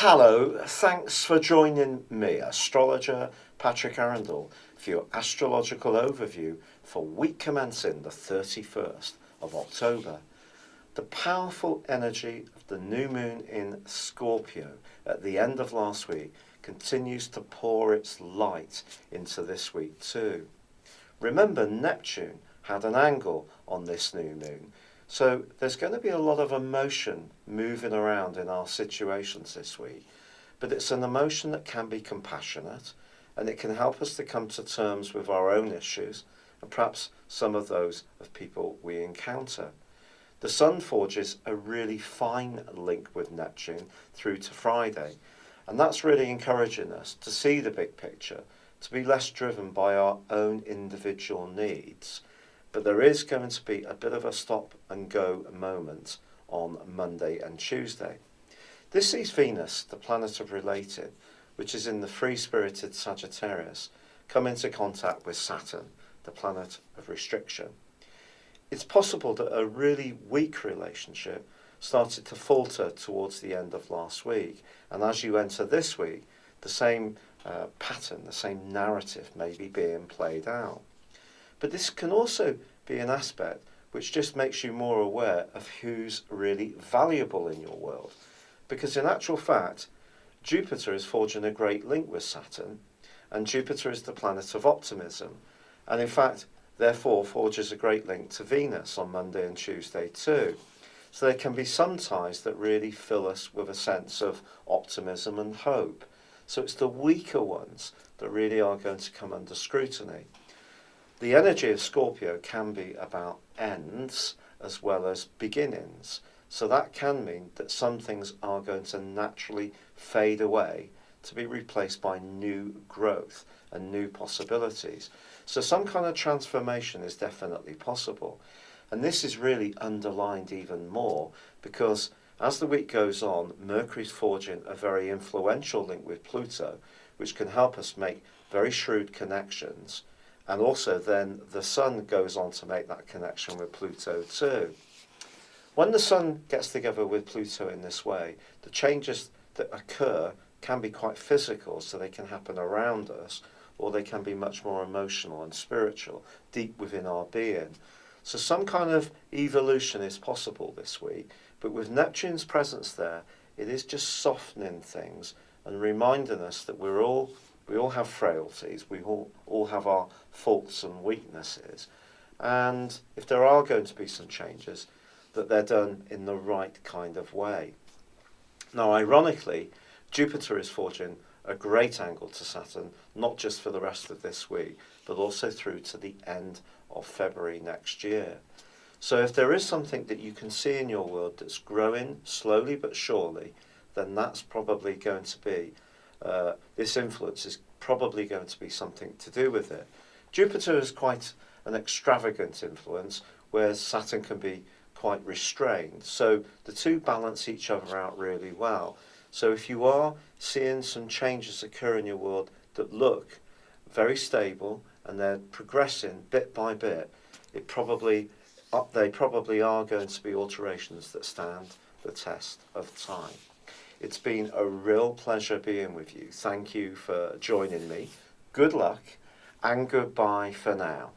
Hello, thanks for joining me, astrologer Patrick Arundell, for your astrological overview for week commencing the 31st of October. The powerful energy of the new moon in Scorpio at the end of last week continues to pour its light into this week too. Remember, Neptune had an angle on this new moon, so there's going to be a lot of emotion moving around in our situations this week, but it's an emotion that can be compassionate and it can help us to come to terms with our own issues and perhaps some of those of people we encounter. The Sun forges a really fine link with Neptune through to Friday, and that's really encouraging us to see the big picture, to be less driven by our own individual needs. But there is going to be a bit of a stop and go moment on Monday and Tuesday. This sees Venus, the planet of relating, which is in the free-spirited Sagittarius, come into contact with Saturn, the planet of restriction. It's possible that a really weak relationship started to falter towards the end of last week, and as you enter this week, the same pattern, the same narrative may be being played out. But this can also be an aspect which just makes you more aware of who's really valuable in your world. Because in actual fact, Jupiter is forging a great link with Saturn, and Jupiter is the planet of optimism, and in fact, therefore forges a great link to Venus on Monday and Tuesday too. So there can be some ties that really fill us with a sense of optimism and hope. So it's the weaker ones that really are going to come under scrutiny. The energy of Scorpio can be about ends as well as beginnings. So that can mean that some things are going to naturally fade away to be replaced by new growth and new possibilities. So some kind of transformation is definitely possible. And this is really underlined even more because as the week goes on, Mercury's forging a very influential link with Pluto, which can help us make very shrewd connections. And also then the Sun goes on to make that connection with Pluto too. When the Sun gets together with Pluto in this way, the changes that occur can be quite physical, so they can happen around us, or they can be much more emotional and spiritual, deep within our being. So some kind of evolution is possible this week, but with Neptune's presence there, it is just softening things and reminding us that we all have frailties, we all have our faults and weaknesses, and if there are going to be some changes, that they're done in the right kind of way. Now, ironically, Jupiter is forging a great angle to Saturn, not just for the rest of this week, but also through to the end of February next year. So if there is something that you can see in your world that's growing slowly but surely, then that's probably going to be this influence is probably going to be something to do with it. Jupiter is quite an extravagant influence, whereas Saturn can be quite restrained. So the two balance each other out really well. So if you are seeing some changes occur in your world that look very stable and they're progressing bit by bit, they probably are going to be alterations that stand the test of time. It's been a real pleasure being with you. Thank you for joining me. Good luck and goodbye for now.